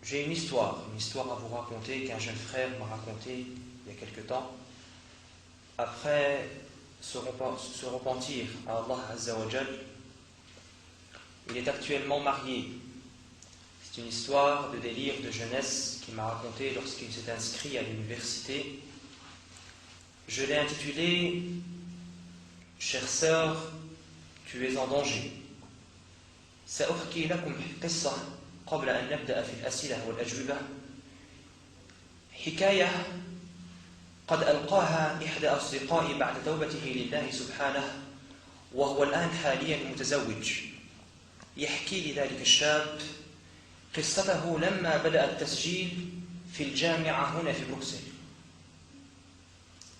J'ai une histoire à vous raconter qu'un jeune frère m'a raconté il y a quelque temps. Après se repentir à Allah Azza wa Jal, il est actuellement marié. C'est une histoire de délire de jeunesse qu'il m'a raconté lorsqu'il s'est inscrit à l'université. Je l'ai intitulé « Chère sœur, tu es en danger ». سأحكي لكم قصة قبل أن نبدأ في الأسئلة والأجوبة. حكاية قد ألقاها إحدى أصدقائي بعد توبته لله سبحانه، وهو الآن حاليا متزوج. يحكي لي ذلك الشاب قصته لما بدأ التسجيل في الجامعة هنا في بروكسل.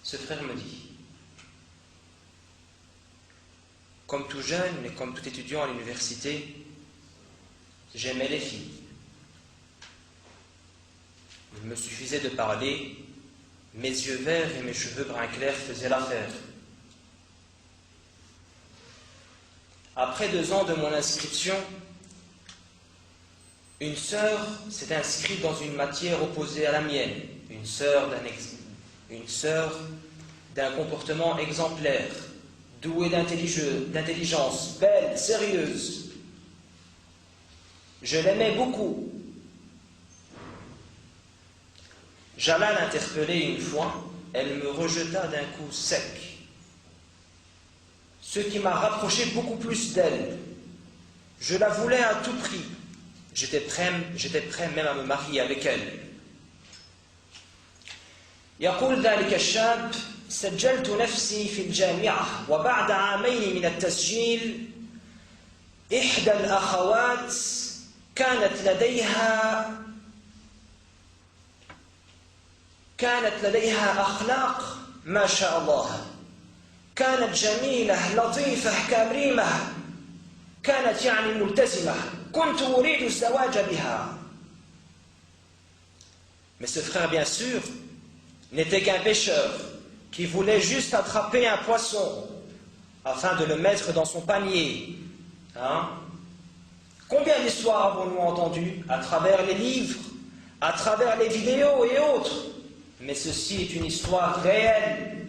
Ce frère me dit, comme tout jeune et comme tout étudiant à l'université, j'aimais les filles. Il me suffisait de parler, mes yeux verts et mes cheveux brun clair faisaient l'affaire. Après 2 ans de mon inscription, une sœur s'est inscrite dans une matière opposée à la mienne, une sœur d'un comportement exemplaire, douée d'intelligence, belle, sérieuse. Je l'aimais beaucoup. J'alla l'interpeller une fois, elle me rejeta d'un coup sec, ce qui m'a rapproché beaucoup plus d'elle. Je la voulais à tout prix. J'étais prêt même à me marier avec elle. يقول ذلك الشاب: سجلت نفسي في الجامعة، وبعد 2 عام من التسجيل إحدى الأخوات كانت لديها أخلاق ما شاء الله، كانت جميلة لطيفة كريمة، كانت يعني ملتزمة، كنت أريد الزواج بها. Mais ce frère, bien sûr, n'était qu'un pêcheur qui voulait juste attraper un poisson afin de le mettre dans son panier. Combien d'histoires avons-nous entendues à travers les livres, à travers les vidéos et autres? Mais ceci est une histoire réelle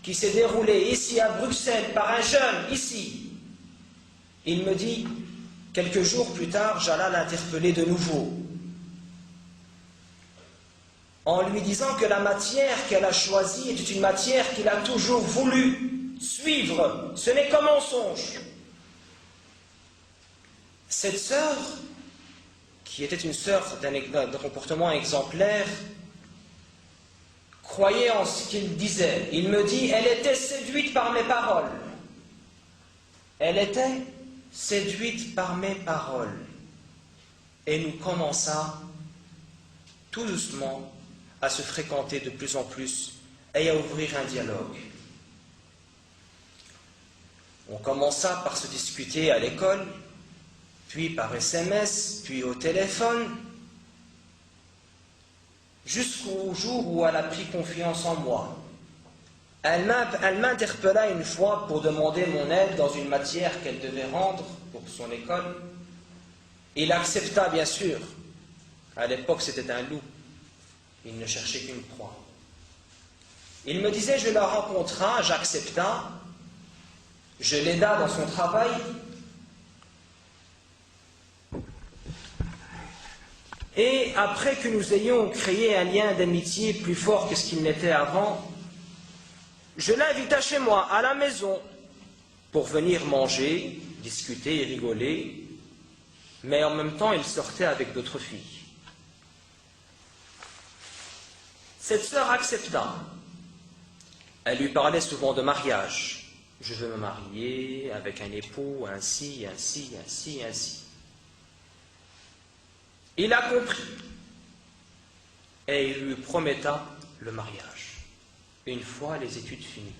qui s'est déroulée ici à Bruxelles par un jeune, ici. Il me dit, quelques jours plus tard, j'alla l'interpeller de nouveau, en lui disant que la matière qu'elle a choisie était une matière qu'il a toujours voulu suivre. Ce n'est qu'un mensonge. Cette sœur, qui était une sœur d'un comportement exemplaire, croyait en ce qu'il disait. Il me dit, elle était séduite par mes paroles. Elle était séduite par mes paroles. Et nous commençâmes tout doucement à se fréquenter de plus en plus et à ouvrir un dialogue. On commença par se discuter à l'école, puis par SMS, puis au téléphone, jusqu'au jour où elle a pris confiance en moi. Elle m'interpella une fois pour demander mon aide dans une matière qu'elle devait rendre pour son école. Il accepta, bien sûr. À l'époque, c'était un loup. Il ne cherchait qu'une proie. Il me disait, je la rencontra, j'accepta, je l'aida dans son travail. Et après que nous ayons créé un lien d'amitié plus fort que ce qu'il n'était avant, je l'invita chez moi, à la maison, pour venir manger, discuter et rigoler, mais en même temps, il sortait avec d'autres filles. Cette sœur accepta. Elle lui parlait souvent de mariage. Je veux me marier avec un époux, ainsi, ainsi, ainsi, ainsi. Il a compris. Et il lui prometta le mariage, une fois les études finies.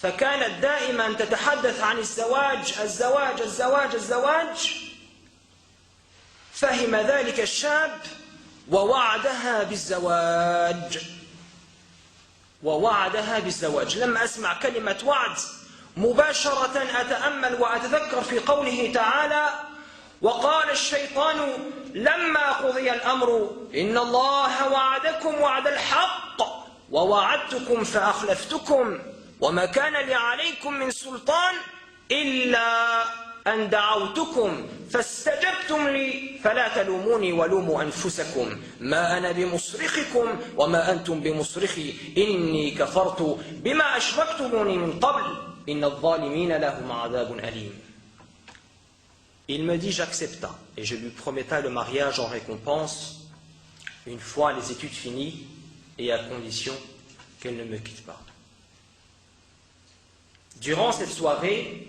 فكانت دائما تتحدث عن الزواج الزواج الزواج الزواج. فهم ذلك الشاب ووعدها بالزواج. لما أسمع كلمة وعد مباشرة أتأمل وأتذكر في قوله تعالى: وقال الشيطان لما قضي الأمر إن الله وعدكم وعد الحق ووعدتكم فأخلفتكم وما كان لي عليكم من سلطان إلا أن دعوتكم فاستجبتم لي فلا تلوموني ولوموا أنفسكم ما أنا بمصرخكم وما أنتم بمصرخي إني كفرت بما أشركتموني من قبل إن الظالمين لهم عذاب أليم. Il me dit j'accepta et je lui promettai le mariage en récompense une fois les études finies et à condition qu'elle ne me quitte pas. Durant cette soirée,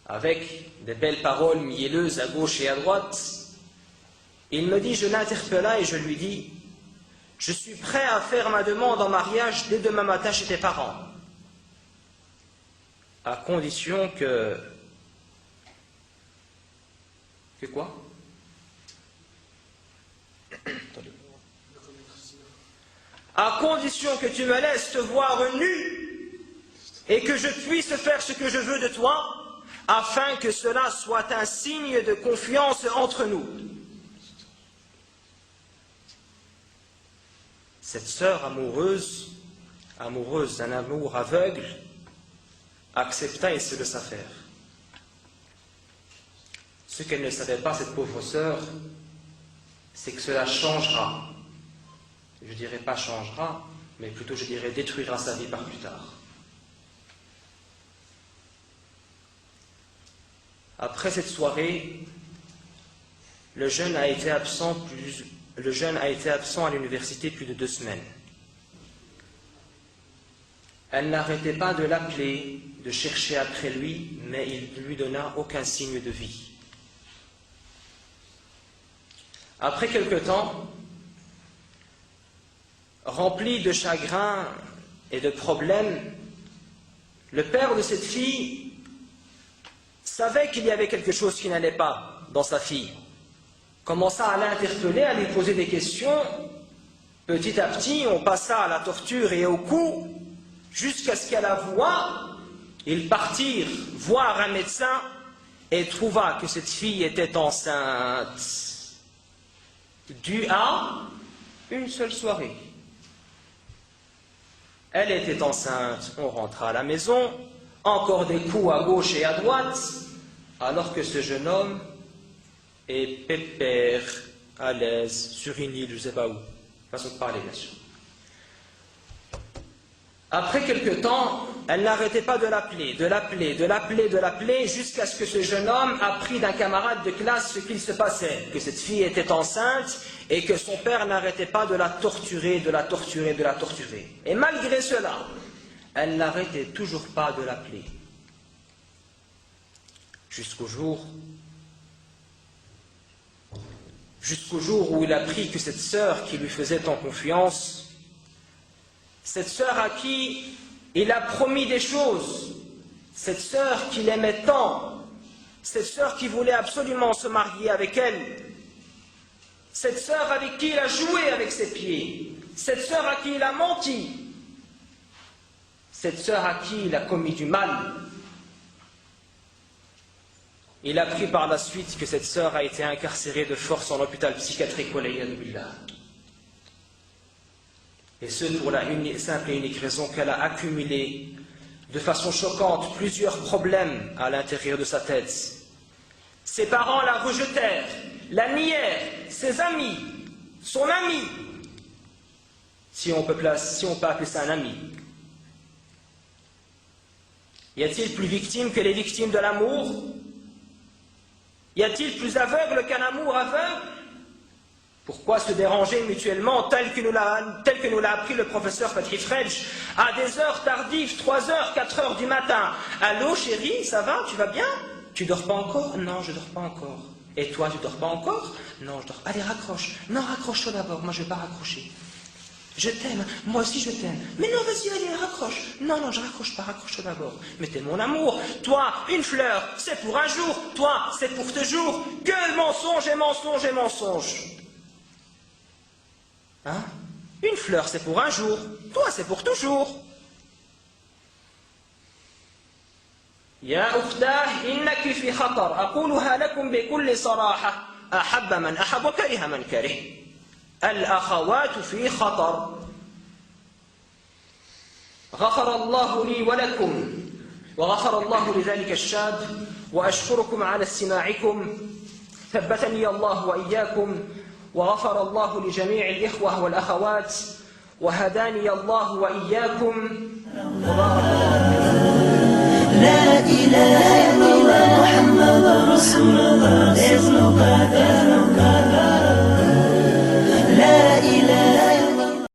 avec des belles paroles mielleuses à gauche et à droite, il me dit, je l'interpella et je lui dis, je suis prêt à faire ma demande en mariage dès demain matin chez tes parents, à condition que... Que quoi? À condition que tu me laisses te voir nu et que je puisse faire ce que je veux de toi, afin que cela soit un signe de confiance entre nous. Cette sœur amoureuse d'un amour aveugle, accepta et se laissa faire. Ce qu'elle ne savait pas, cette pauvre sœur, c'est que cela changera. Je dirais pas changera, mais plutôt je dirais détruira sa vie par plus tard. Après cette soirée, le jeune a été absent à l'université plus de 2 semaines. Elle n'arrêtait pas de l'appeler, de chercher après lui, mais il ne lui donna aucun signe de vie. Après quelque temps, rempli de chagrin et de problèmes, le père de cette fille savait qu'il y avait quelque chose qui n'allait pas dans sa fille, commença à l'interpeller, à lui poser des questions. Petit à petit, on passa à la torture et au coup, jusqu'à ce qu'à la voix, ils partirent voir un médecin et trouva que cette fille était enceinte, due à une seule soirée. Elle était enceinte, on rentra à la maison, encore des coups à gauche et à droite, alors que ce jeune homme est pépère, à l'aise, sur une île, je ne sais pas où. Façon de parler, bien sûr. Après quelque temps, elle n'arrêtait pas de l'appeler, jusqu'à ce que ce jeune homme apprit d'un camarade de classe ce qu'il se passait, que cette fille était enceinte et que son père n'arrêtait pas de la torturer, Et malgré cela, elle n'arrêtait toujours pas de l'appeler. Jusqu'au jour où il apprit que cette sœur qui lui faisait tant confiance, cette sœur à qui il a promis des choses, cette sœur qu'il aimait tant, cette sœur qui voulait absolument se marier avec elle, cette sœur avec qui il a joué avec ses pieds, cette sœur à qui il a menti, cette sœur à qui il a commis du mal. Il apprit par la suite que cette sœur a été incarcérée de force en hôpital psychiatrique. Et ce pour la simple et unique raison qu'elle a accumulé de façon choquante plusieurs problèmes à l'intérieur de sa tête. Ses parents la rejetèrent, la nièrent, ses amis, son ami, si on peut appeler ça un ami. Y a-t-il plus victime que les victimes de l'amour? Y a-t-il plus aveugle qu'un amour aveugle? Pourquoi se déranger mutuellement tel que nous l'a appris le professeur Fatih Fredj à des heures tardives, 3 heures, 4 heures du matin? Allô chérie, ça va? Tu vas bien? Tu dors pas encore? Non, je dors pas encore. Et toi, tu dors pas encore? Non, je dors pas. Allez, raccroche. Non, raccroche-toi d'abord, moi je vais pas raccrocher. Je t'aime, moi aussi je t'aime. Mais non, vas-y, allez, raccroche. Non, je raccroche pas, raccroche-toi d'abord. Mais t'es mon amour. Toi, une fleur, c'est pour un jour. Toi, c'est pour toujours. Que mensonge et mensonge et mensonge. Hein? Une fleur, c'est pour un jour. Toi, c'est pour toujours. يا أختاه إنك في خطر، أقولها لكم بكل صراحة، أحب من أحب وكره من كره، الأخوات في خطر. غفر الله لي ولكم وغفر الله لذلك الشاب، وأشكركم على استماعكم، ثبتني الله وإياكم، وغفر الله لجميع الإخوة والأخوات، وهداني الله وإياكم، وبارك الله. لا إله إلا محمد رسول الله.